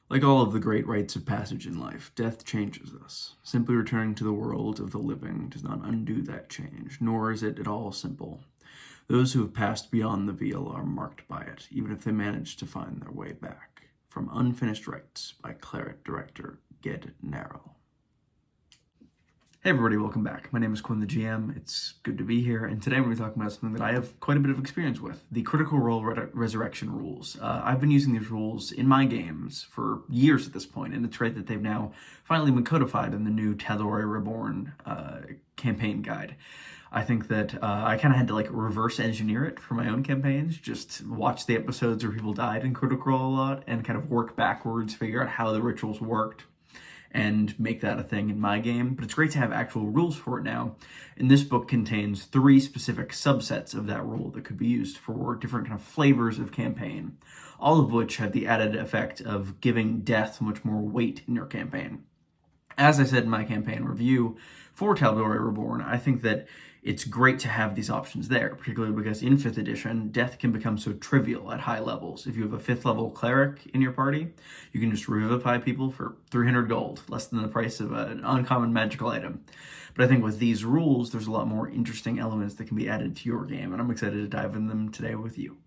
Like all of the great rites of passage in life, death changes us. Simply returning to the world of the living does not undo that change, nor is it at all simple. Those who have passed beyond the veil are marked by it, even if they manage to find their way back. From Unfinished Rites by Claret director Ged Narrow. Hey everybody, welcome back. My name is Quinn the GM. It's good to be here, and today we're going to be talking about something that I have quite a bit of experience with, the Critical Role Resurrection rules. I've been using these rules in my games for years at this point, and it's great that they've now finally been codified in the new Tal'Dorei Reborn campaign guide. I think that I kind of had to reverse engineer it for my own campaigns, just watch the episodes where people died in Critical Role a lot and kind of work backwards, figure out how the rituals worked, and make that a thing in my game. But it's great to have actual rules for it now. And this book contains 3 specific subsets of that rule that could be used for different kind of flavors of campaign, all of which have the added effect of giving death much more weight in your campaign. As I said in my campaign review for Tal'Dorei Reborn, I think that it's great to have these options there, particularly because in 5th edition, death can become so trivial at high levels. If you have a 5th level cleric in your party, you can just revivify people for 300 gold, less than the price of an uncommon magical item. But I think with these rules, there's a lot more interesting elements that can be added to your game, and I'm excited to dive into them today with you.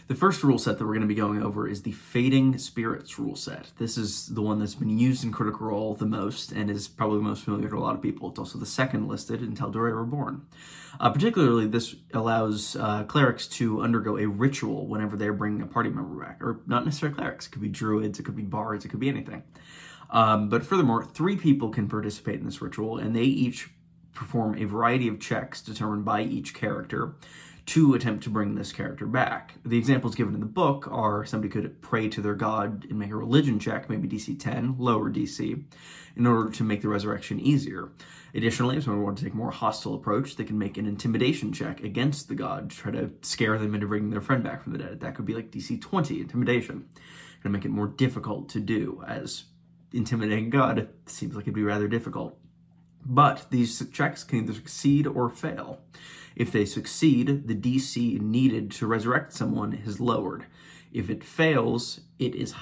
The first rule set that we're going to be going over is the Fading Spirits rule set. This is the one that's been used in Critical Role the most and is probably most familiar to a lot of people. It's also the second listed in Tal'Dorei Reborn. Particularly, this allows clerics to undergo a ritual whenever they're bringing a party member back. Or not necessarily clerics. It could be druids, it could be bards, it could be anything. But furthermore, 3 people can participate in this ritual, and they each perform a variety of checks determined by each character to attempt to bring this character back. The examples given in the book are somebody could pray to their god and make a religion check, maybe DC 10, lower DC, in order to make the resurrection easier. Additionally, if someone wants to take a more hostile approach, they can make an intimidation check against the god to try to scare them into bringing their friend back from the dead. That could be like DC 20, intimidation, to make it more difficult to do, as intimidating god seems like it'd be rather difficult. But these checks can either succeed or fail. If they succeed, the DC needed to resurrect someone is lowered. If it fails, it is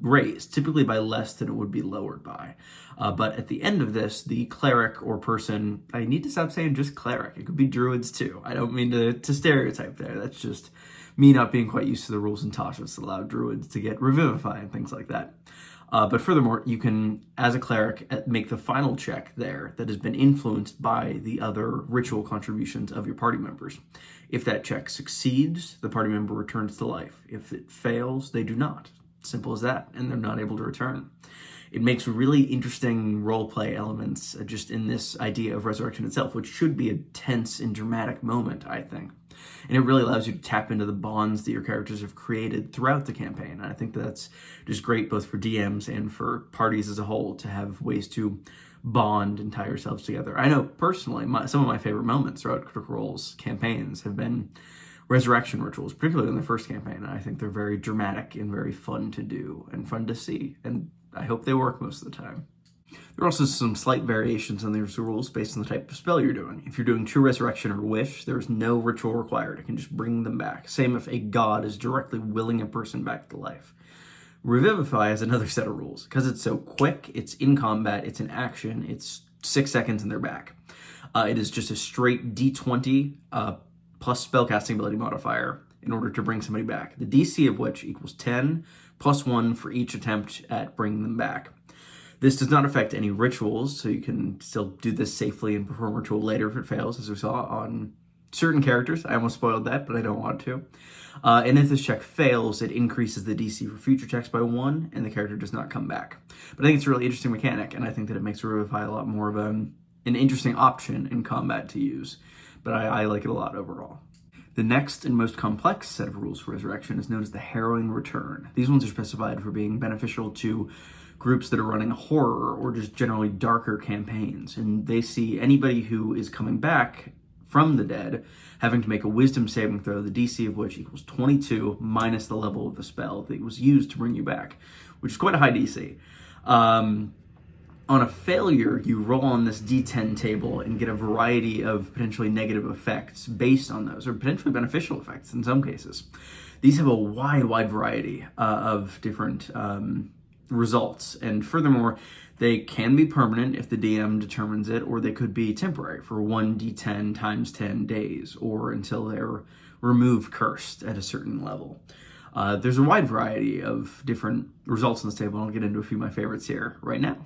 raised, typically by less than it would be lowered by. But at the end of this, the cleric or person, I need to stop saying just cleric, it could be druids too. I don't mean to stereotype there, that's just me not being quite used to the rules in Tasha's that allow druids to get Revivify and things like that. But furthermore, you can, as a cleric, make the final check there that has been influenced by the other ritual contributions of your party members. If that check succeeds, the party member returns to life. If it fails, they do not. Simple as that, and they're not able to return. It makes really interesting roleplay elements just in this idea of resurrection itself, which should be a tense and dramatic moment, I think. And it really allows you to tap into the bonds that your characters have created throughout the campaign. And I think that's just great both for DMs and for parties as a whole to have ways to bond and tie yourselves together. I know personally, some of my favorite moments throughout Critical Role's campaigns have been resurrection rituals, particularly in the first campaign. I think they're very dramatic and very fun to do and fun to see. And I hope they work most of the time. There are also some slight variations on these rules based on the type of spell you're doing. If you're doing True Resurrection or Wish, there's no ritual required. It can just bring them back. Same if a god is directly willing a person back to life. Revivify has another set of rules. Because it's so quick, it's in combat, it's in action, it's 6 seconds and they're back. It is just a straight D20 plus spellcasting ability modifier in order to bring somebody back. The DC of which equals 10 plus 1 for each attempt at bringing them back. This does not affect any rituals, so you can still do this safely and perform a ritual later if it fails, as we saw on certain characters. I almost spoiled that, but I don't want to. And if this check fails, it increases the DC for future checks by 1, and the character does not come back. But I think it's a really interesting mechanic, and I think that it makes Revivify a lot more of an interesting option in combat to use. But I like it a lot overall. The next and most complex set of rules for Resurrection is known as the Harrowing Return. These ones are specified for being beneficial to groups that are running horror or just generally darker campaigns, and they see anybody who is coming back from the dead having to make a wisdom saving throw, the DC of which equals 22 minus the level of the spell that was used to bring you back, which is quite a high DC. On a failure, you roll on this D10 table and get a variety of potentially negative effects based on those, or potentially beneficial effects in some cases. These have a wide variety of different results. And furthermore, they can be permanent if the DM determines it, or they could be temporary for 1d10 times 10 days, or until they're removed cursed at a certain level. There's a wide variety of different results on this table, and I'll get into a few of my favorites here right now.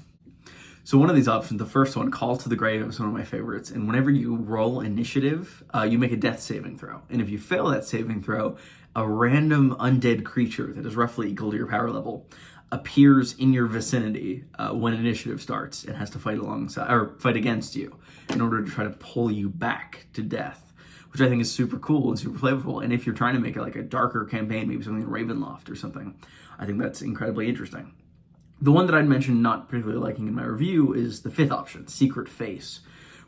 So one of these options, the first one, Call to the Grave, is one of my favorites. And whenever you roll initiative, you make a death saving throw. And if you fail that saving throw, a random undead creature that is roughly equal to your power level appears in your vicinity when initiative starts and has to fight alongside or fight against you in order to try to pull you back to death, which I think is super cool and super flavorful. And if you're trying to make it like a darker campaign, maybe something in Ravenloft or something, I think that's incredibly interesting. The one that I'd mentioned not particularly liking in my review is the fifth option, Secret Face,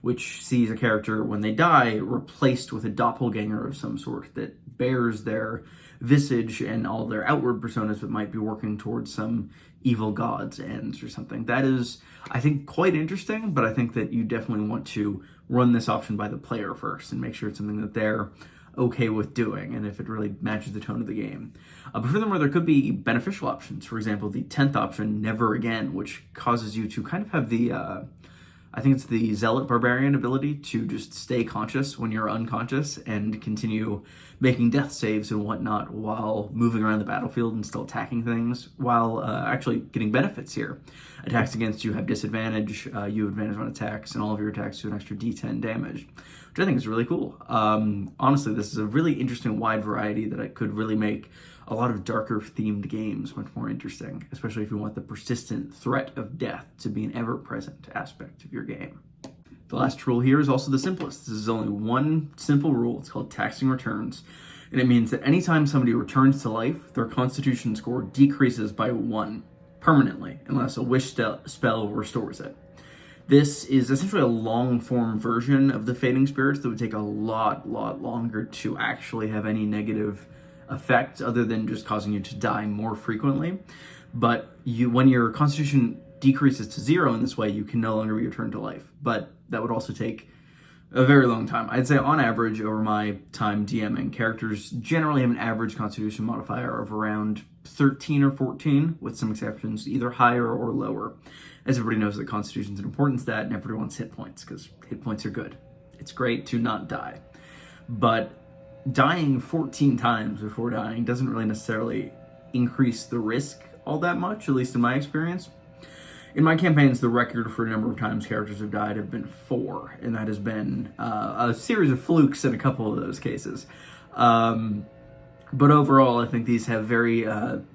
which sees a character, when they die, replaced with a doppelganger of some sort that bears their visage and all their outward personas but might be working towards some evil god's ends or something. That is, I think, quite interesting, but I think that you definitely want to run this option by the player first and make sure it's something that they're okay with doing, and if it really matches the tone of the game. But furthermore, there could be beneficial options. For example, the 10th option, Never Again, which causes you to kind of have the, I think it's the Zealot Barbarian ability to just stay conscious when you're unconscious and continue making death saves and whatnot while moving around the battlefield and still attacking things, while actually getting benefits here. Attacks against you have disadvantage, you have advantage on attacks, and all of your attacks do an extra d10 damage, which I think is really cool. Honestly, this is a really interesting wide variety that I could really make a lot of darker themed games much more interesting, especially if you want the persistent threat of death to be an ever-present aspect of your game. The last rule here is also the simplest. This is only one simple rule. It's called Taxing Returns, and it means that anytime somebody returns to life, their Constitution score decreases by 1 permanently, unless a wish spell restores it. This is essentially a long-form version of the Fading Spirits that would take a lot longer to actually have any negative effect other than just causing you to die more frequently. But when your Constitution decreases to 0 in this way, you can no longer be returned to life. But that would also take a very long time. I'd say on average over my time DMing, characters generally have an average Constitution modifier of around 13 or 14, with some exceptions, either higher or lower. As everybody knows, that Constitution's an important stat and everybody wants hit points because hit points are good. It's great to not die. But dying 14 times before dying doesn't really necessarily increase the risk all that much, at least in my experience. In my campaigns, the record for a number of times characters have died have been 4, and that has been a series of flukes in a couple of those cases. But overall, I think these have very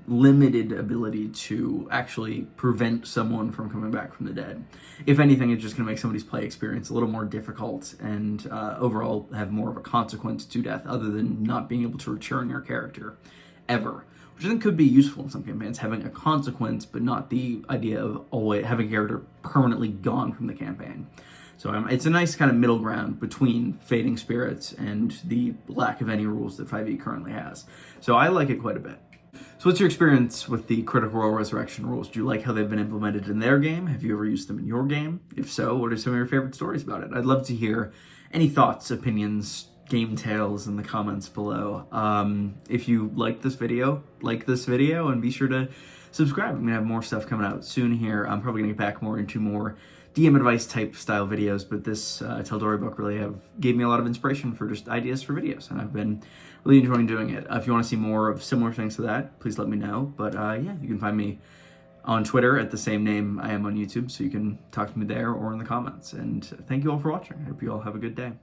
limited ability to actually prevent someone from coming back from the dead. If anything, it's just going to make somebody's play experience a little more difficult and overall have more of a consequence to death other than not being able to return your character ever. Which I think could be useful in some campaigns, having a consequence, but not the idea of always having a character permanently gone from the campaign. So it's a nice kind of middle ground between Fading Spirits and the lack of any rules that 5e currently has. So I like it quite a bit. So what's your experience with the Critical Role Resurrection rules? Do you like how they've been implemented in their game? Have you ever used them in your game? If so, what are some of your favorite stories about it? I'd love to hear any thoughts, opinions, game tales in the comments below. If you like this video, and be sure to subscribe. I'm gonna have more stuff coming out soon here. I'm probably gonna get back more into more DM advice type style videos, but this Tal'Dorei book really gave me a lot of inspiration for just ideas for videos, and I've been really enjoying doing it. If you want to see more of similar things to that, please let me know. But yeah, you can find me on Twitter at the same name I am on YouTube, so you can talk to me there or in the comments. And thank you all for watching. I hope you all have a good day.